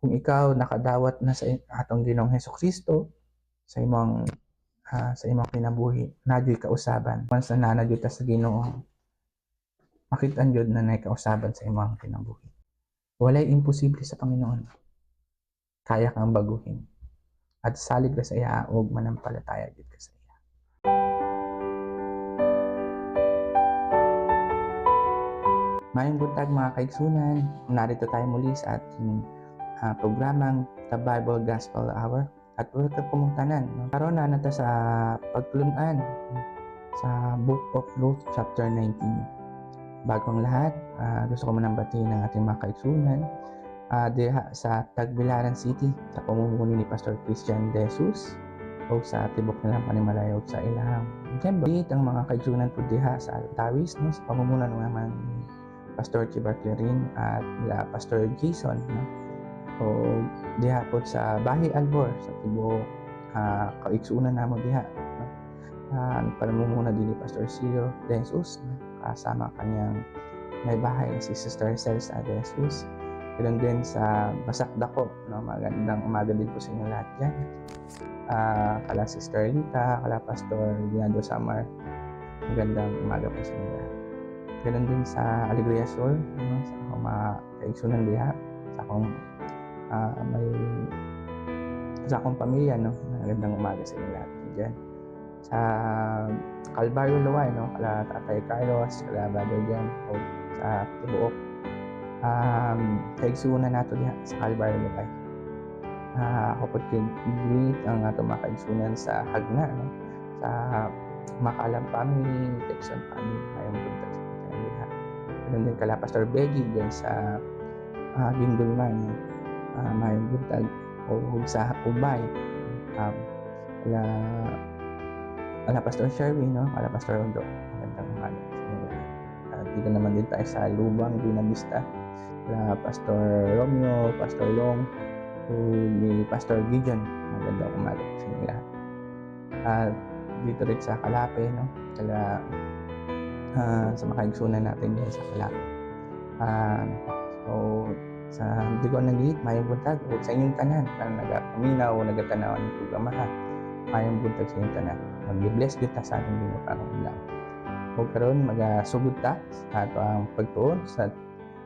kung ikaw nakadawat na sa atong Ginoong Hesukristo sa imong kinabuhi, nadyo'y kausaban. Once na nanadyo ta sa Ginoo, makit-an jud na nay kausaban sa imong kinabuhi. Walay imposible sa Panginoon. Kaya kang baguhin. At salig ka sa iya og manampalataya jud ka sa iya. Mayong buntag mga kaigsunan, narito tayo muli sa ating programang The Bible Gospel Hour at welcome kumong tanan. Karon na nata sa pagtulunan sa Book of Luke chapter 19. Bagong lahat, gusto ko manambatiin ng ating mga kaigsunan diha sa Tagbilaran City sa pamumuno ni Pastor Christian De Jesus o sa tibok nilang Panimalay o sa ilahang Gembo. Dito ang mga kaigsunan po diha sa Tawis no, sa pamumuno naman ni Pastor Chibar Clarin at nila Pastor Jason no? O diha po sa Bahi Albor sa tibok kaigsunan namo diha no? Pamumuno din ni Pastor Ciro De Jesus no? Kasama kanyang may bahay si Sister Celsa De Jesus. Ganun din sa Basak Dako, no? Magandang umaga din po sa inyo lahat dyan. Kala Sister Rita, kala Pastor Leandro Samar, magandang umaga po sa inyo lahat. Ganun din sa Alegria Sur, no? Sa akong mga kaigsunan diha, sa akong sa akong pamilya, no? Magandang umaga sa inyo lahat dyan. Sa Calvario Luway, no? Kala Tatay Carlos, kala Brother Jan, o sa Tibuok. Kaigsunan nato diha sa Calvario Luway. Ako po greet ang ato mga kaigsunan sa Hagna, no? Sa Makalam Family, Texan Family, ayong buntag sa kita diha. Ganun din kala Pastor Becky dyan sa Gindulman, no? Mayong buntag o sa Ubay. Kala Pastor Sherwin, no? Kala Pastor Rondo, magandang umaga sa inyo lahat. Dito naman din tayo sa Lubang, Binavista. Kala Pastor Romeo, Pastor Long, ni Pastor Gideon, magandang umaga sa inyo lahat. At dito rin sa Kalape, no? Kala sa makaigsunan natin dyan sa Kalape. So sa Digo ng Gilit, mayong buntag o sa inyong tanan na nagapaminaw o nagatanaw ng programa ha. Mayong buntag sa inyong tanan. Mag-bless dito sa ating ginupang lang. O karon magasugod ta sa ato ang pagtuon sa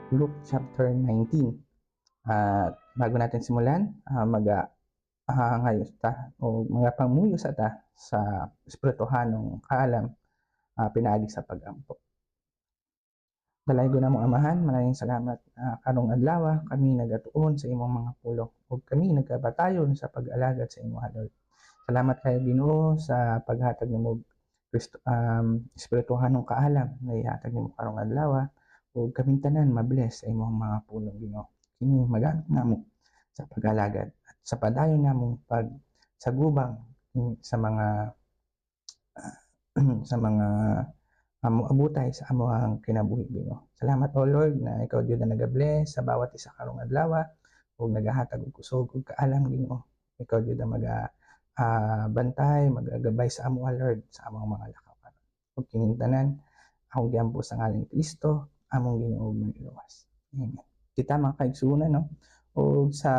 Luke chapter 19. Bago natin simulan, ngayon ta o mga pamuyo sa ta sa espirituhanong kaalam pinaagi sa pag-ampo. Dalaygo na mong amahan, maraming salamat karong adlaw kami nagatuon sa imong mga pulong ug kami nagkabatayon sa pag-alagad sa imong Lord. Salamat kayo Ginoo sa paghatag nimo espirituhanong kaalam na ihatag nimo karong adlaw ug kaming tanan mabless sa imong mga pulong Ginoo. Kini magamit namo sa pag-alagad at sa padayon namong pagsagubang sa mga sa mga abutay sa among kinabuhi Ginoo. Salamat o Lord na ikaw jud na nagabless sa bawat isa karong adlaw ug nagahatag og kusog ug kaalam Ginoo. Ikaw jud ang bantay, magagabay sa amo Lord sa among mga lakaw karon. Ug kining tanan akong giampo sa ngalan ni Kristo, among Ginoo ug Manluwas. Amen. Kita mga kaigsunan no. O sa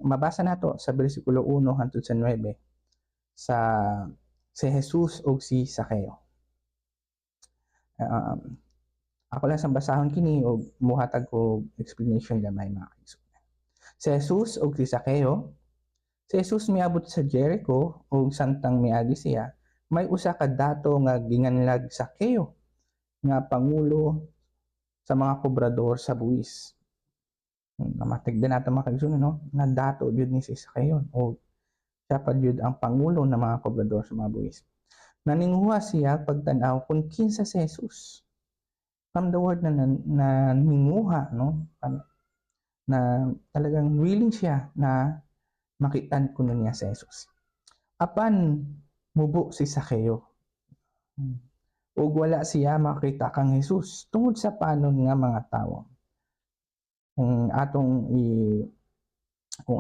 mabasa nato sa bersikulo 1 hangtod sa 9 sa si Jesus ug si Sakeo. Ako lang sa basahon kini ug muhatag ko explanation gamay mga kaigsunan. Si Jesus ug si Sakeo. Si Jesus miabot sa Jericho ug samtang miagi siya, may usa ka dato nga ginganlag Sakeo nga pangulo sa mga kobrador sa buwis. Namatigdan nato mga kaigsunan no, na dato jud ni si Sakeo o siya pa jud ang pangulo ng mga kobrador sa mga buwis. Naninguha siya pagtan-aw kung kinsa si Jesus. From the word na ninguha no, na talagang willing siya na makitan kuno niya si Jesus. Apan mubo si Sakeo. Ug wala siya makita kang Jesus tungod sa panon nga mga tawo. Kung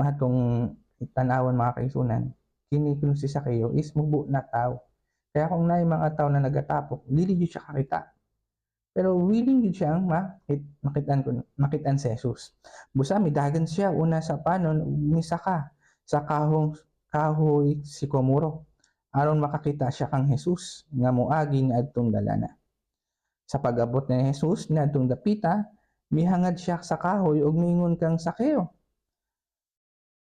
atong itanawon mga kaigsunan, kini kuno si Sakeo is mubo na tawo. Kaya kung naay mga tawo na nagatapok, dili jud siya kakita. Pero willing gid siyang makitaan si Jesus. Busa midagan siya una sa panon misaka sa kahoy sikomoro aron makakita siya kang Jesus nga moagi niadtong dalana. Sa pag-abot ni Jesus niadtong dapita, mihangad siya sa kahoy ug miingon kang Sakeo.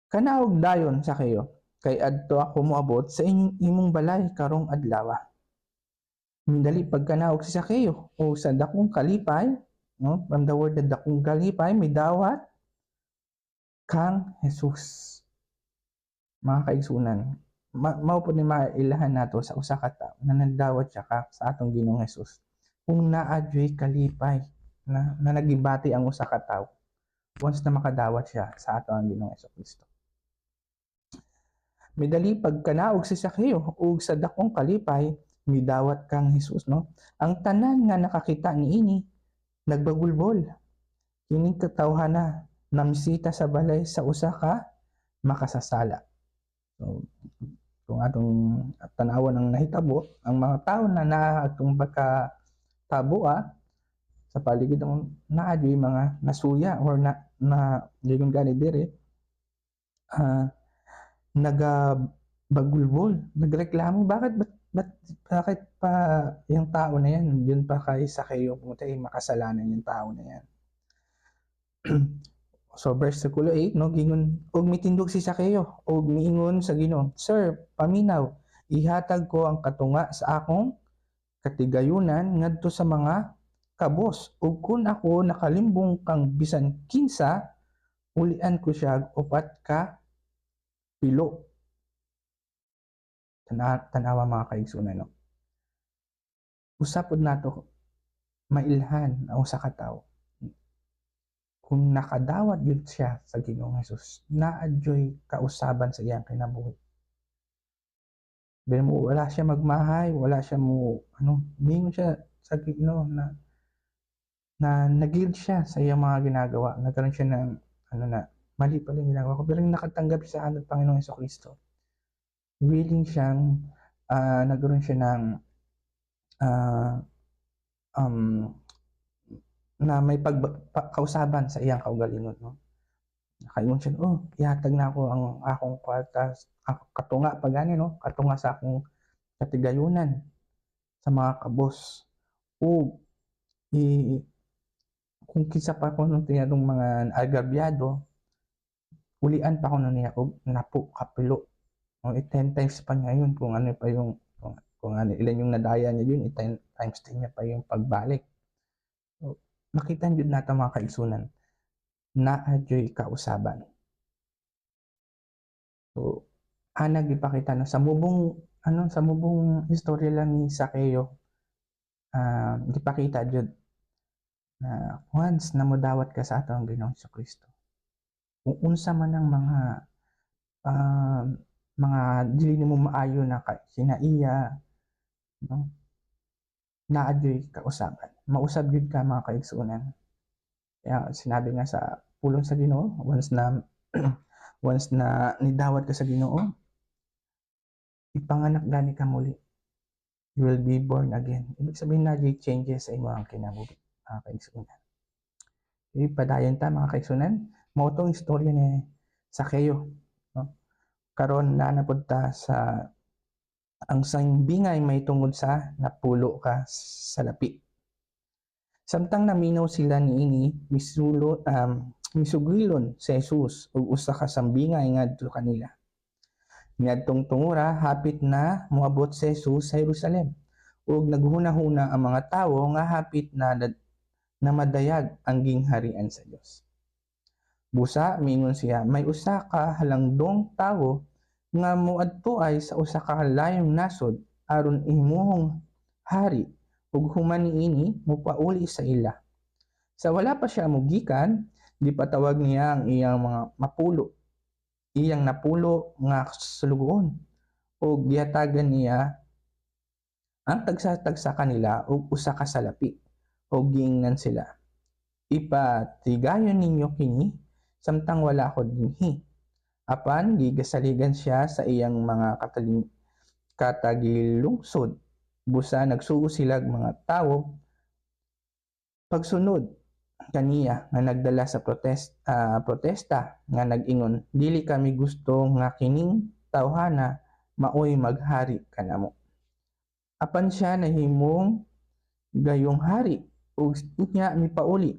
Kanaog dayon Sakeo, kay adto ako moabot sa imong balay karong adlaw. Mindali pagkanaog si Sakeo o sa dakong kalipay, no? From the word na dakong kalipay, may dawat kang Jesus. Mga kaigsunan, mao po ni mailahan nato sa usa ka tawo na nagdawat siya sa atong Ginoong Jesus. Kung naadyoy kalipay na nagibati ang usa ka tawo once na makadawat siya sa atong Ginoong Kristo. Midali pagkanaog si Sakeo ug sa dakong kalipay midawat kang Jesus, no? Ang tanan nga nakakita niini nagbagulbol. Kining katawhana namsita sa balay sa usa ka makasasala. So, kung atong tanawan ang nahitabo, ang mga tao na naatong pagkatabua sa paligid ng naadyoy mga nasuya or na digon gani dire nagabagulbol, nagreklamo bakit pa yung tao na yan yun pa kay Sakeo pumunta makasalanan yung tao na yan. So versikulo 8 no gingon og mitindog si Sakeo og miingon sa Ginoo, Sir, paminaw, ihatag ko ang katunga sa akong katigayunan ngadto sa mga kabos ug kun ako nakalimbong kang bisan kinsa ulian ko siya upat ka pilo. Tanawa mga kaigsunan no. Usapod nato mailhan ang usa ka tawo. Kung nakadawat yun siya sa Ginoong Jesus, naadyoy kausaban sa iyang kinabuhi. Pero mo wala siya magmahay, wala siya mo mingon siya sa Ginoo na nag-yield siya sa iyang mga ginagawa. Nagkaroon siya ng mali pala yung ginagawa ko. Pero nakatanggap siya sa Panginoong Jesucristo. Willing siyang nagkaroon siya ng na may kausaban sa iyang kaugalingon, no? Nakaingon siya, ihatag na ako ang akong kwarta, katunga pa gani, no? Katunga sa akong katigayunan sa mga kabos. O, kung kinsa pa ko nung tinatong mga agabyado, ulian pa ko na niya o napo kapilo. O, 10 times pa niya yun kung ano pa yung, kung ano, ilan yung nadaya niya yun, 10 times 10 niya pa yung pagbalik. So, nakita nyo natin mga kaigsunan na adyoy kausaban. So, ipakita no sa mubong istorya lang ni Sakeo, gipakita jud na once na modawat ka sa atong Ginoong Kristo, kung unsa man ang mga dili nimo maayo na sinaiya, no? Naadyoy kausaban. Mausab gyud ka mga kaigsunan. Kaya sinabi nga sa pulong sa Ginoo, once na nidawat ka sa Ginoo, ipanganak gani ka muli. You will be born again. Ibig sabihin na changes sa imong kinabuhi, mga kaigsunan. Padayon ta mga kaigsunan, mao tong istorya ni Sakeo, no? Karon na napunta sa ang sangbingay may tungod sa napulo ka sa lapi. Samtang naminaw sila niini misugilon si Jesus ug usa ka sambingay ngadto kanila. Niadtong tungura hapit na moabot si Jesus sa Jerusalem ug naghuna-huna ang mga tawo nga hapit na madayag ang gingharian sa Dios. Busa miingon siya, may usa ka halangdong tawo nga moadto ay sa usa ka layong nasod aron imuhong hari ug human niini mopauli sa ila. Sa wala pa siya mogikan, gipatawag niya ang iyang mga iyang napulo nga sulugoon ug gihatagan niya ang tagsa-tagsa kanila og usa ka salapi ug giingnan sila. Ipatigayon ninyo kini samtang wala ko dinhi. Apan gigasaligan siya sa iyang mga katagilungsod. Busa nagsuo sila mga tawo Pagsunod kaniya nga nagdala sa protesta nga nag-ingon dili kami gusto nga kining tawhana maoy maghari kanamo. Apan siya nahimong gayong hari ug unya mipauli.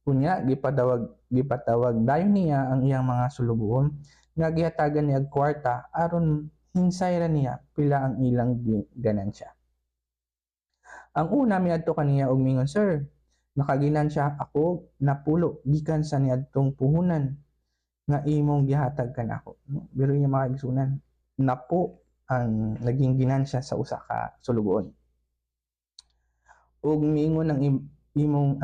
Unya gipatawag dayon niya ang iyang mga sulugoon nga gihatagan niya og kwarta aron hinsay ra niya pila ang ilang ganansya. Ang una miadto kaniya og mingon, "Sir, nakaginansya ako napulo gikan sa niadtong puhunan nga imong gihatag kanako." Biro niya mga igsunan, napo ang naging ginansya sa usa ka sulugoon. Ug miingon ang imong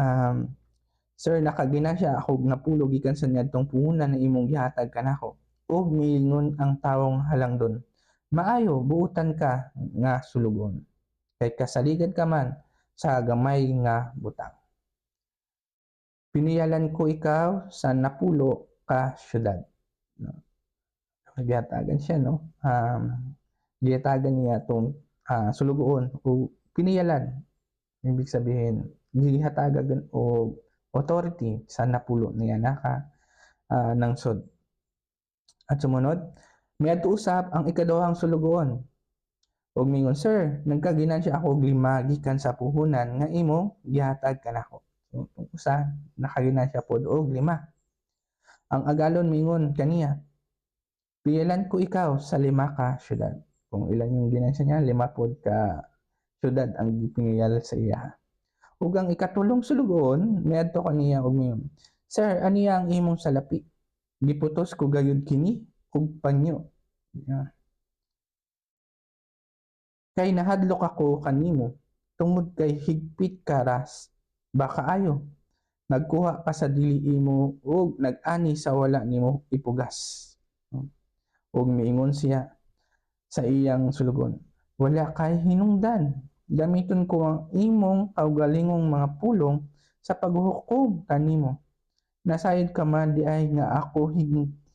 "Sir, nakaginansya ako napulo gikan sa niadtong puhunan na imong gihatag kanako." Ug miingon ang tawong halangdon, "Maayo, buutan ka nga sulugon. Kay kasaligad ka man sa gamay nga butang. Piniyalan ko ikaw sa napulo ka syudad." No? Gihatagan siya, no? Gihatagan niya itong sulugoon o piniyalan. Ibig sabihin, gihatagan o authority sa napulo niya nangsod. At sumunod, miadto usab ang ikaduhang sulugoon. Og mingon, "Sir, nagkaginansya ako og 5 gikan sa puhunan nga imo gihatag kanako." So, itong usa nakaginansya pod og 5. Ang agalon mingon kaniya, "Piyalan ko ikaw sa 5 ka syudad." Kung ilan yung ginansya niya, 5 pod ka syudad ang gipiniyal sa iya. Ug ang ikatulong sulugoon miadto kaniya og mingon, "Sir, aniya ang imong salapi? Giputos ko gayud kini og panyo. Kay nahadlok ako kanimo tungod kay higpit ka ras baka ayo. Nagkuha ka sa dili imo ug nag-ani sa wala nimo ipugas." Ug miingon siya sa iyang sulugon, "Wala kay hinungdan. Gamiton ko ang imong kaugalingong mga pulong sa paghuhukom kanimo. Nasayod ka man di ay nga ako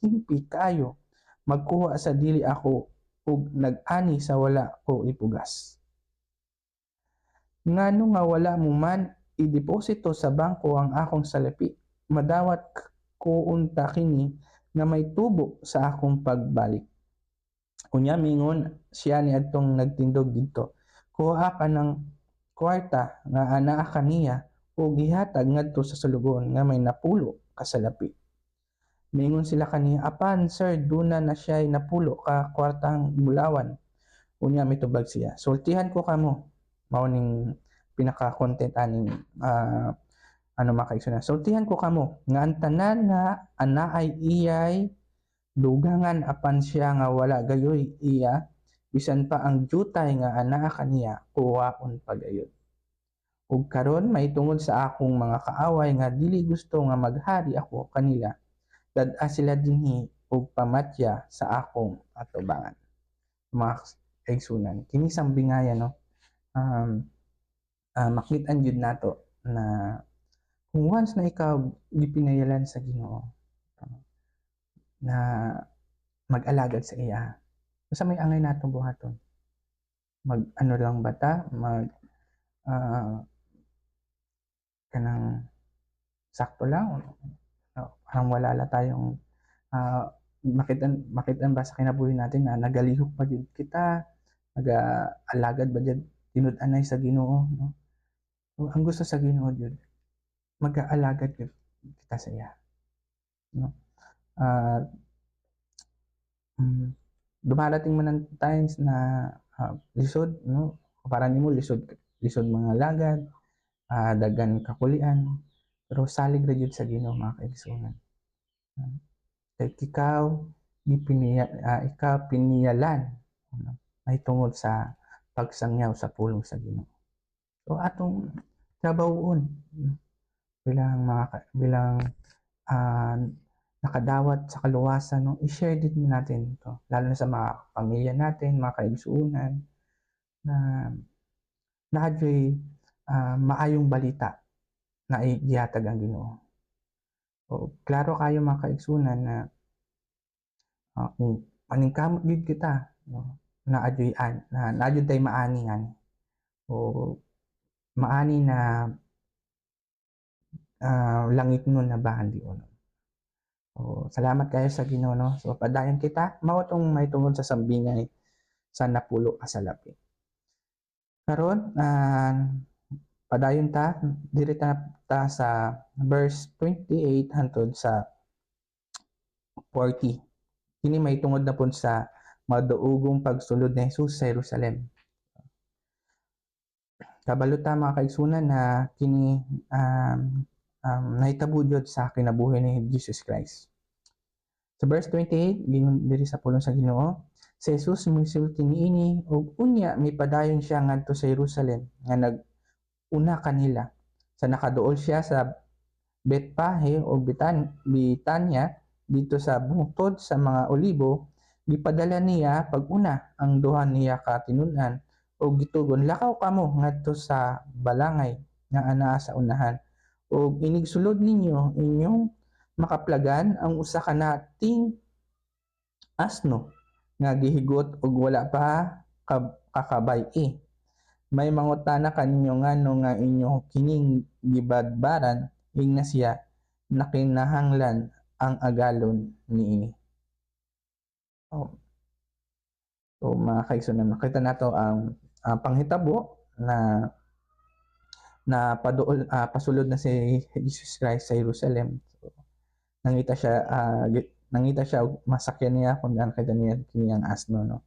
hingpit kaayo. Magkuha sa dili ako ug nag-ani sa wala ko ipugas. Ngano nga wala mo man i-deposito sa bangko ang akong salapi, madawat ko unta kini nga may tubo sa akong pagbalik." Unya mingon siya niadtong nagtindog didto, "Kuha ka ng kwarta nga anaa kaniya o gihatag ngadto sa sulugon nga may napulo ka salapi." Mingon sila kaniya, "Apan sir, duna na siya'y napulo ka kwartang bulawan." Unya mitubag siya, "Sultihan ko kamo." Mao ning pinaka-content aning makaigsunan. "Sultihan ko kamo nga ang tanan nga anaay iyay dugangan apan siya nga wala gayoy iya, bisan pa ang jutay nga anaa kaniya kuwaon pagayod. Ug karon mahitungod sa akong mga kaaway nga dili gusto nga maghari ako kanila, dad-a sila dinhi ug pamatya sa akong atubangan." Mga kaigsunan, kini sambingayan, no? Makit-an jud nato na kung once na ikaw gipinayalan sa Ginoo na mag-alagad sa iya, sa may angay natong buhaton, mag ano lang bata, mag kanang sakto lang, parang wala la tayong makitan ba sa kinabuhi natin na nagalihok pa jud kita, nag-alagad ba jud tinud-anay sa Ginoo, no? So, ang gusto sa Ginoo jud mag-aalagad kita sa iya, no? Dumarating man ang times na lisod, no? Para nimo lisod mga lagad, daghan kakulian, pero salig ra jud sa Ginoo, mga kaigsunan. Kay ikaw piniyalan, no? Ay tungod sa pagsangyaw sa pulong sa Ginoo. So atong trabahoon, no? bilang nakadawat sa kaluwasan, no? I-share din natin to, lalo na sa mga pamilya natin, mga kaigsuunan, na naadyoy maayong balita na igihatag ang Ginoo. O klaro kayo, mga kaigsunan, na kung maningkamot gid kita, no? naadyoy tay maani nga, o maani na langit nun na bahandi uno. So, salamat kayo sa Ginoo, no? So, padayon kita, mao tong may tungod sa sambingay sa napulo ka sa labi. Karon, padayon ta, diri ta sa verse 28 hangtod sa 40. Kini may tungod na pud sa maduugong pagsulod ni Jesus sa Jerusalem. Kabalo ta mga kaigsunan na kini nahitabo jud sa kinabuhi ni Jesus Christ. Sa verse 28, diri sa pulong sa Ginoo, si Jesus misulti niini ug unya mipadayon siya ngadto sa Jerusalem nga nag-una kanila. Sa nakaduol siya sa Betpahe o Bitanya dito sa bungtod sa mga olibo, gipadala niya pag-una ang duha niya ka tinun-an o gitugon, lakaw kamo ngadto sa balangay nga anaa sa unahan o inigsulod ninyo inyong makaplagan ang usa ka nating asno nga gihigot ug wala pa kakabay-i. May mangutana kaninyo ngano nga inyo kining gibadbaran ingna siya nakinahanglan ang agalon niini. So mga kaigsunan, nakita nato ang panghitabo na pasulod na si Jesus Christ sa Jerusalem. So, nangita siya masakyan niya kung nakita niya kini ang asno, no.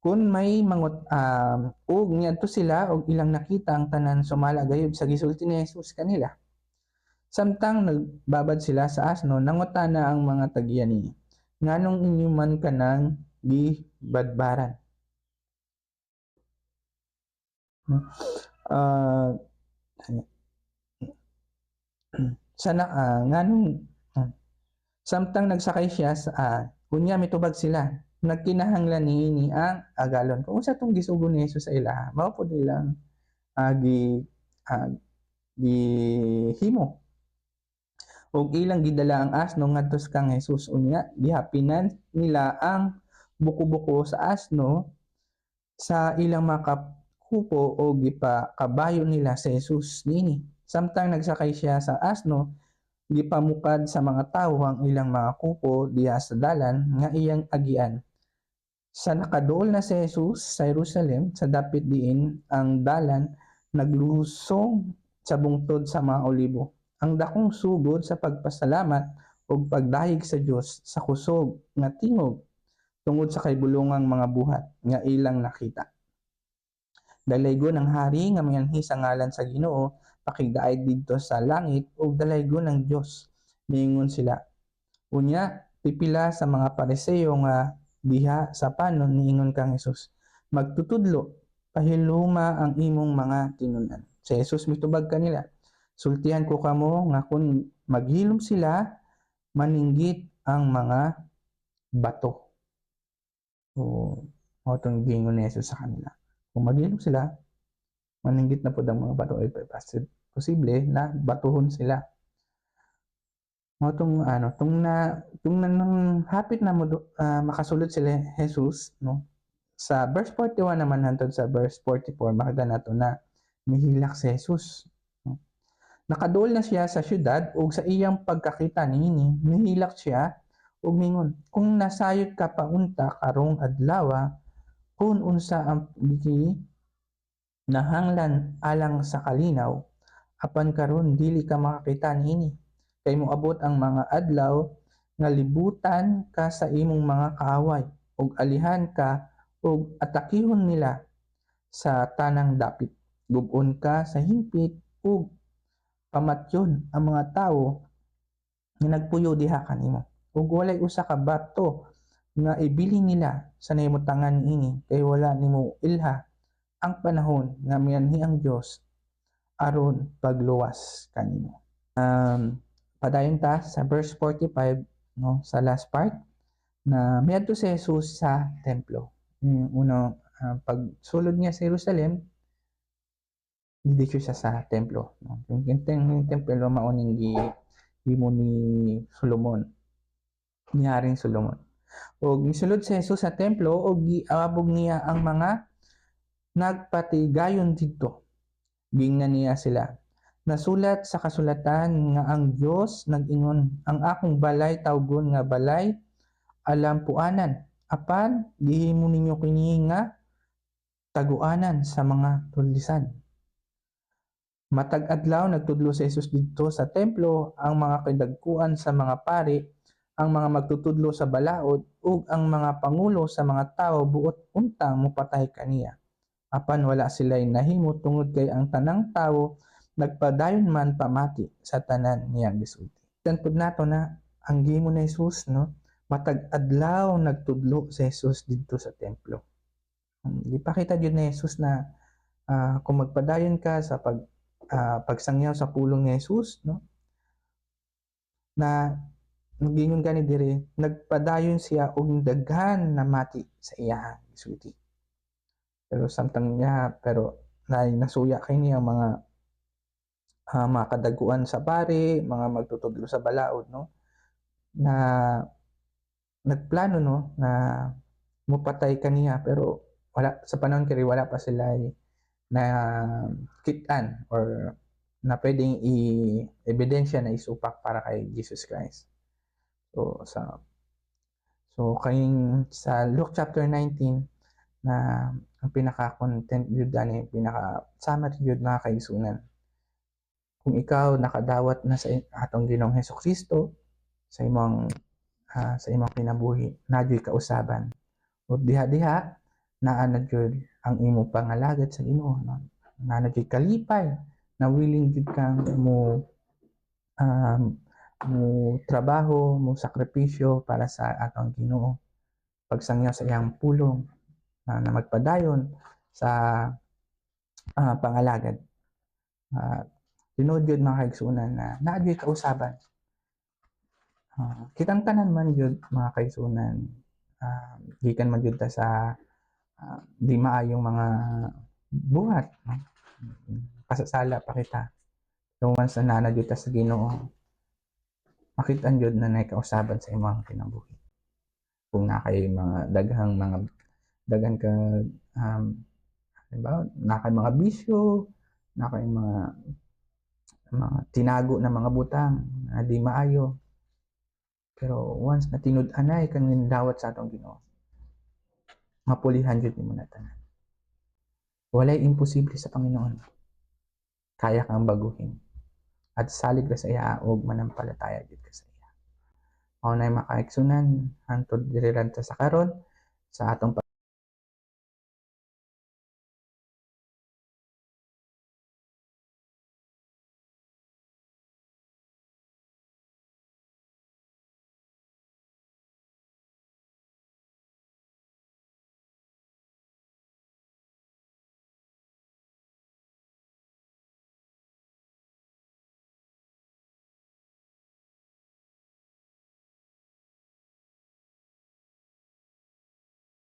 Kung may ug niadto sila og ilang nakita ang tanan sumala gayud sa gisulti ni Jesus kanila. Samtang nagbabad sila sa asno, nangutana ang mga tagyan niya, nganong inyo man kanang gibadbaran? Sana nganong samtang nagsakay siya unya mitubag sila, nagkinahanglan niini ang agalon. Kung sa tong gisugo ni Jesus sa ilaha, mao pud nilang gihimo ug ilang gidala ang asno ngadto kang Jesus, unya gihapinan nila ang buko-buko sa asno sa ilang makakupo o gipakabayo nila sa Jesus niini. Samtang nagsakay siya sa asno, gipamukad sa mga tawo ang ilang mga kupo diha sa dalan nga iyang agian. Sa nakaduol na si Jesus sa Jerusalem, sa dapit diin ang dalan naglusong sa bungtod sa mga olibo. Ang dakong sugod sa pagpasalamat o pagdahig sa Dios sa kusog nga tingog tungod sa kaybulongang mga buhat nga ilang nakita. Dalaygon ang hari nga mianhi sa ngalan sa Ginoo, pakigdaay didto sa langit ug dalaygon ng Dios. Niingon sila. Unya, pipila sa mga Pariseo nga diha sa panon niingon kang Jesus, magtutudlo, pahiluma ang imong mga tinun-an. Si Jesus mitubag kanila, sultihan ko kamo nga kung maghilom sila, maninggit ang mga bato. So, itong gingon ni Jesus sa kanila. Kung maghilom sila, maninggit na po ang mga bato ay posible na batuhon sila. Tong hapit na makasulod sila Jesus, no? Sa verse 41 naman hantod sa verse 44 makita nato na mihilak si Jesus. No? Nakaduol na siya sa syudad ug sa iyang pagkakita niini, mihilak siya ug mingon, kung nasayod ka paunta karong adlaw, kung unsa ang nahanglan alang sa kalinaw, apan karon dili ka makakita niini. Kay moabot ang mga adlaw nga libutan ka sa imong mga kaaway ug alihan ka ug atakihon nila sa tanang dapit. Gub-on ka sa hingpit ug pamatyon ang mga tawo nga nagpuyo diha kanimo. Ug walay usa ka bato nga ibili nila sa nahimutangan niini kay wala nimo ilha ang panahon nga mianhi ang Dios aron pagluwas kanimo. Padayon ta sa verse 45, no, sa last part na miadto si Jesus sa templo. Pagsulod niya sa Jerusalem, dito siya sa templo, no. Yung templo mauning gihimo ni Solomon, ni Haring Solomon. O gisulod si Jesus sa templo o giabog niya ang mga nagpatigayon dito. Gingnan niya sila, Nasulat sa kasulatan nga ang Dios nag-ingon, ang akong balay tawgon nga balay alampuanan, apan gihimo ninyo kini nga taguanan sa mga tulisan. Matag adlaw nagtudlo si Jesus didto sa templo, ang mga kadagkuan sa mga pari, ang mga magtutudlo sa balaod ug ang mga pangulo sa mga tawo buot untang mopatay kaniya. Apan wala sila'y nahimo tungod kay ang tanang tawo nagpadayon man pamati sa tanan niyang gisulti. Tanpod nato na ang gihimo ni Jesus, no, matag adlaw nagtudlo si Jesus didto sa templo. Ipakita gyud ni Jesus na kung magpadayon ka sa pagsangyaw sa pulong ni Jesus, no, na gingon gani diri nagpadayon siya og daghan na mati sa iyang gisulti. Pero samtang niya nasuya kay niya mga makadaguan sa pari, mga magtutudlo sa balaod, no, na nagplano, no, na mupatay kaniya, pero wala sa panahon kay wala pa sila na kitan or na pwedeng ebidensya na isupak para kay Jesus Christ. So kayong sa Luke chapter 19 na ang pinaka-content yun dani, pinaka-summary yun mga kaigsunan. Kung ikaw nakadawat na sa atong Ginoong Hesukristo sa imong kinabuhi, nadyo'y kausaban. O diha-diha naa na gyud ang imong pangalagad sa Ginoo, no? Naa na gyud kalipay na willing gyud kang mo trabaho, mo sakripisyo para sa atong Ginoo. Pagsangyaw sa iyang pulong na magpadayon sa pangalagad. Tinuod gyud mga kaigsunan na naa gyud kausaban. Kitang tanan man gyud mga kaigsunan, gikan man gyud ta sa di maayong mga buhat, no? Pasasala pa kita. So once na nana gyud ta sa Ginoo, makita gyud na nay kausaban sa imong kinabuhi. Kung na kay mga daghan ka halimbawa na kay mga bisyo, na kay mga tinago na mga butang na di maayo. Pero once na tinud-anay kang nindawat sa atong Ginoo, mapulihan gyud nimo na tanan. Walay imposible sa Panginoon. Kaya kang baguhin. At salig ra sa iya og manampalataya gyud ka sa iya. Mao nay makaigsunan hangtod diri lang ta sa karon sa atong